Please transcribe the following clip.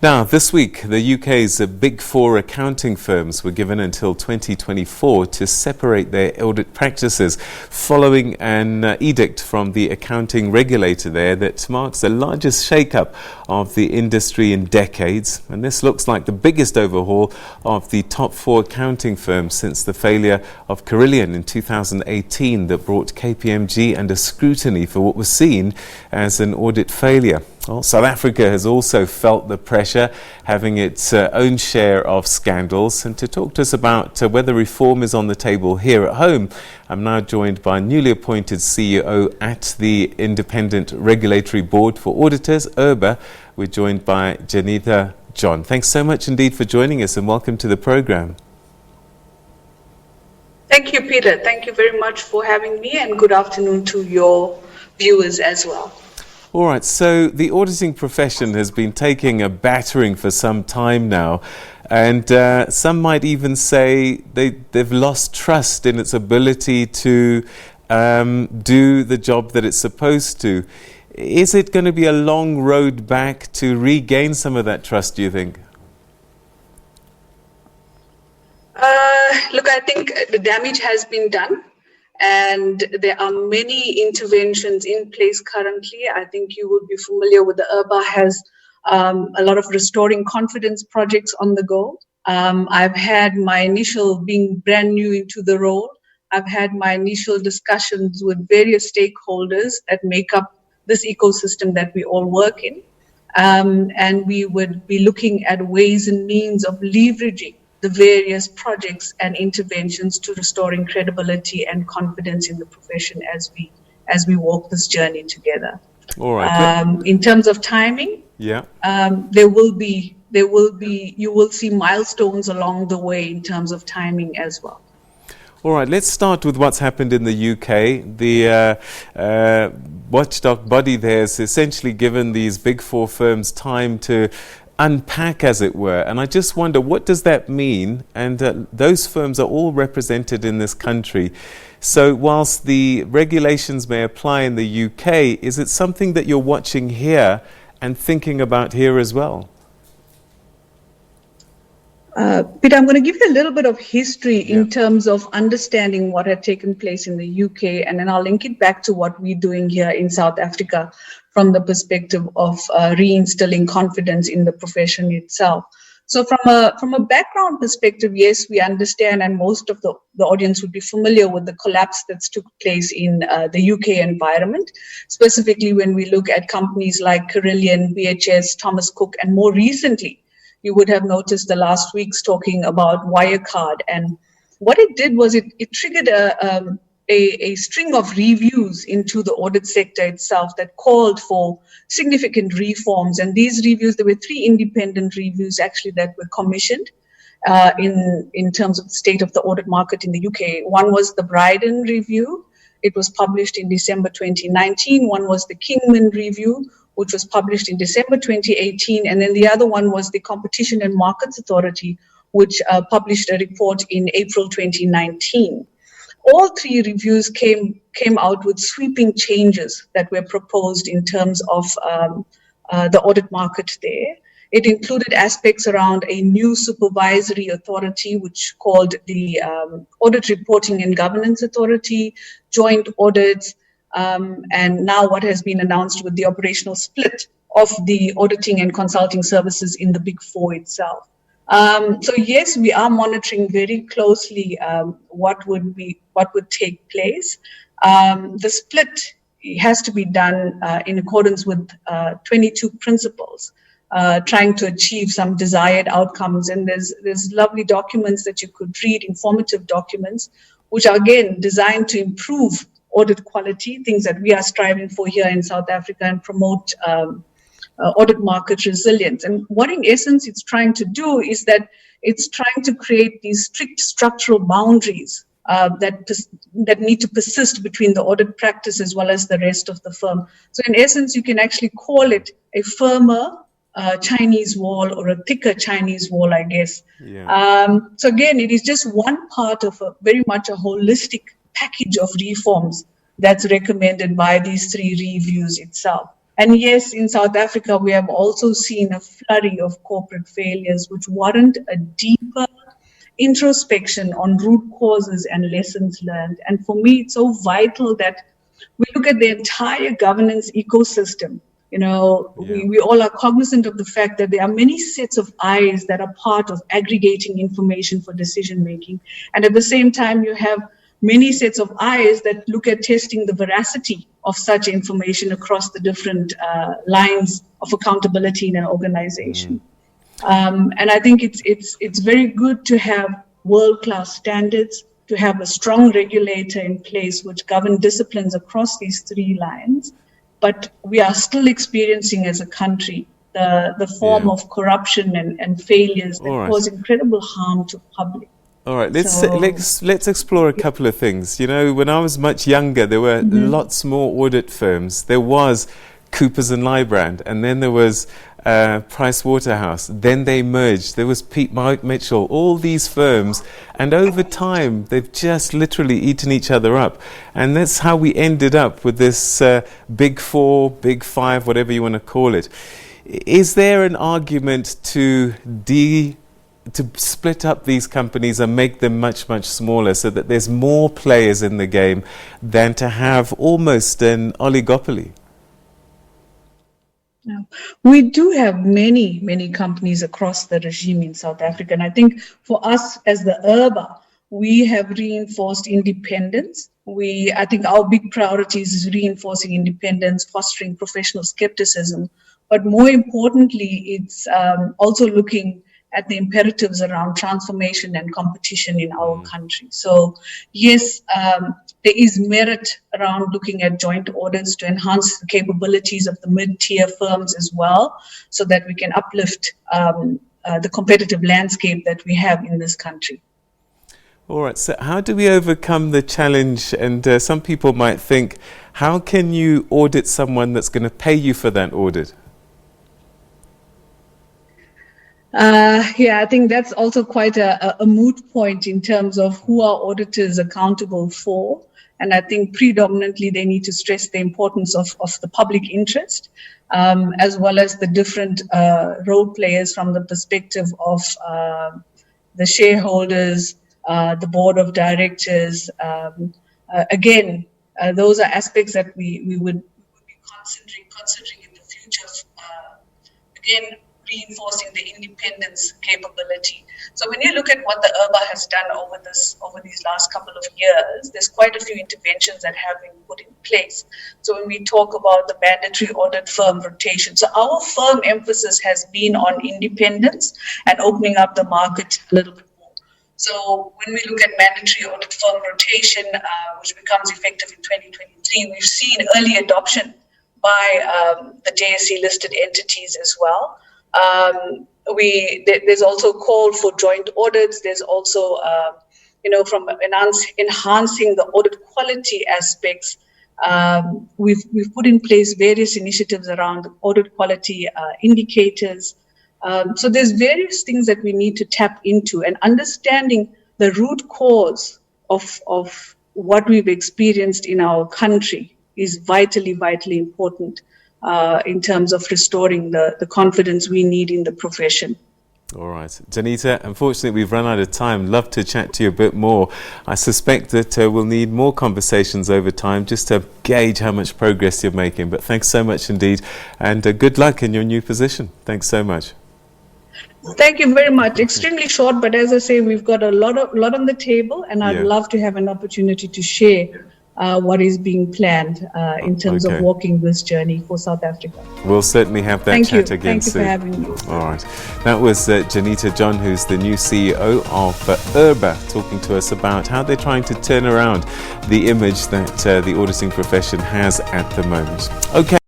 Now, this week, the UK's Big Four accounting firms were given until 2024 to separate their audit practices following an edict from the accounting regulator there that marks the largest shake-up of the industry in decades. And this looks like the biggest overhaul of the top four accounting firms since the failure of Carillion in 2018 that brought KPMG under scrutiny for what was seen as an audit failure. Well, South Africa has also felt the pressure, having its own share of scandals. And to talk to us about whether reform is on the table here at home, I'm now joined by newly appointed CEO at the Independent Regulatory Board for Auditors, IRBA. We're joined by Jenitha John. Thanks so much indeed for joining us and welcome to the program. Thank you, Peter. Thank you very much for having me, and good afternoon to your viewers as well. All right, so the auditing profession has been taking a battering for some time now, and some might even say they've lost trust in its ability to do the job that it's supposed to. Is it going to be a long road back to regain some of that trust, do you think? Look, I think the damage has been done. And there are many interventions in place currently. I think you would be familiar with the IRBA has a lot of restoring confidence projects on the go. I've had my initial, being brand new into the role, I've had my initial discussions with various stakeholders that make up this ecosystem that we all work in. And we would be looking at ways and means of leveraging the various projects and interventions to restoring credibility and confidence in the profession as we walk this journey together. All right. In terms of timing, you will see milestones along the way in terms of timing as well. All right, let's start with what's happened in the UK. The watchdog body there has essentially given these big four firms time to unpack, as it were, and I just wonder, what does that mean? And those firms are all represented in this country. So whilst the regulations may apply in the UK, is it something that you're watching here and thinking about here as well? Peter, I'm going to give you a little bit of history in terms of understanding what had taken place in the UK, and then I'll link it back to what we're doing here in South Africa from the perspective of reinstilling confidence in the profession itself. So from a background perspective, yes, we understand, and most of the audience would be familiar with the collapse that's took place in the UK environment, specifically when we look at companies like Carillion, BHS, Thomas Cook, and more recently, you would have noticed the last weeks talking about Wirecard. And what it did was it triggered a string of reviews into the audit sector itself that called for significant reforms. And these reviews, there were three independent reviews actually that were commissioned in terms of the state of the audit market in the UK. One was the Bryden Review. It was published in December 2019. One was the Kingman Review, which was published in December 2018. And then the other one was the Competition and Markets Authority, which published a report in April 2019. All three reviews came out with sweeping changes that were proposed in terms of the audit market there. It included aspects around a new supervisory authority, which called the Audit Reporting and Governance Authority, joint audits, and now what has been announced with the operational split of the auditing and consulting services in the Big Four itself. So yes, we are monitoring very closely what would take place. The split has to be done in accordance with 22 principles, trying to achieve some desired outcomes. And there's lovely documents that you could read, informative documents, which are again designed to improve audit quality, things that we are striving for here in South Africa, and promote audit market resilience. And what in essence it's trying to do is that it's trying to create these strict structural boundaries that need to persist between the audit practice as well as the rest of the firm. So in essence, you can actually call it a firmer Chinese wall, or a thicker Chinese wall, I guess. So again, it is just one part of very much a holistic package of reforms that's recommended by these three reviews itself. And yes, in South Africa, we have also seen a flurry of corporate failures, which warrant a deeper introspection on root causes and lessons learned. And for me, it's so vital that we look at the entire governance ecosystem. We all are cognizant of the fact that there are many sets of eyes that are part of aggregating information for decision making. And at the same time, you have many sets of eyes that look at testing the veracity of such information across the different lines of accountability in an organization. And I think it's very good to have world-class standards, to have a strong regulator in place which govern disciplines across these three lines. But we are still experiencing as a country the form of corruption and failures that cause incredible harm to public. All right, let's explore a couple of things. When I was much younger, there were lots more audit firms. There was Coopers and Lybrand, and then there was Price Waterhouse. Then they merged. There was Pete Mitchell. All these firms, and over time, they've just literally eaten each other up. And that's how we ended up with this Big Four, Big Five, whatever you want to call it. Is there an argument to split up these companies and make them much, much smaller so that there's more players in the game than to have almost an oligopoly? We do have many, many companies across the regime in South Africa. And I think for us as the IRBA, we have reinforced independence. I think our big priority is reinforcing independence, fostering professional skepticism. But more importantly, it's also looking at the imperatives around transformation and competition in our country. So yes, there is merit around looking at joint audits to enhance the capabilities of the mid-tier firms as well, so that we can uplift the competitive landscape that we have in this country. All right, so how do we overcome the challenge? And some people might think, how can you audit someone that's going to pay you for that audit? I think that's also quite a moot point in terms of who are auditors accountable for. And I think predominantly they need to stress the importance of the public interest, as well as the different role players from the perspective of the shareholders, the board of directors. Again, those are aspects that we would be considering in the future. Again, reinforcing the independence capability. So when you look at what the IRBA has done over these last couple of years, there's quite a few interventions that have been put in place. So when we talk about the mandatory audit firm rotation, so our firm emphasis has been on independence and opening up the market a little bit more. So when we look at mandatory audit firm rotation, which becomes effective in 2023, we've seen early adoption by the JSE listed entities as well. There's also a call for joint audits. There's also, from enhancing the audit quality aspects, we've put in place various initiatives around audit quality indicators. So there's various things that we need to tap into, and understanding the root cause of what we've experienced in our country is vitally, vitally important. In terms of restoring the confidence we need in the profession. All right. Jenitha, unfortunately, we've run out of time. Love to chat to you a bit more. I suspect that we'll need more conversations over time just to gauge how much progress you're making. But thanks so much indeed. And good luck in your new position. Thanks so much. Thank you very much. Extremely short, but as I say, we've got a lot on the table, and I'd love to have an opportunity to share what is being planned in terms of walking this journey for South Africa. We'll certainly have that chat again soon. Thank you for having me. All right. That was Jenitha John, who's the new CEO of IRBA, talking to us about how they're trying to turn around the image that the auditing profession has at the moment. Okay.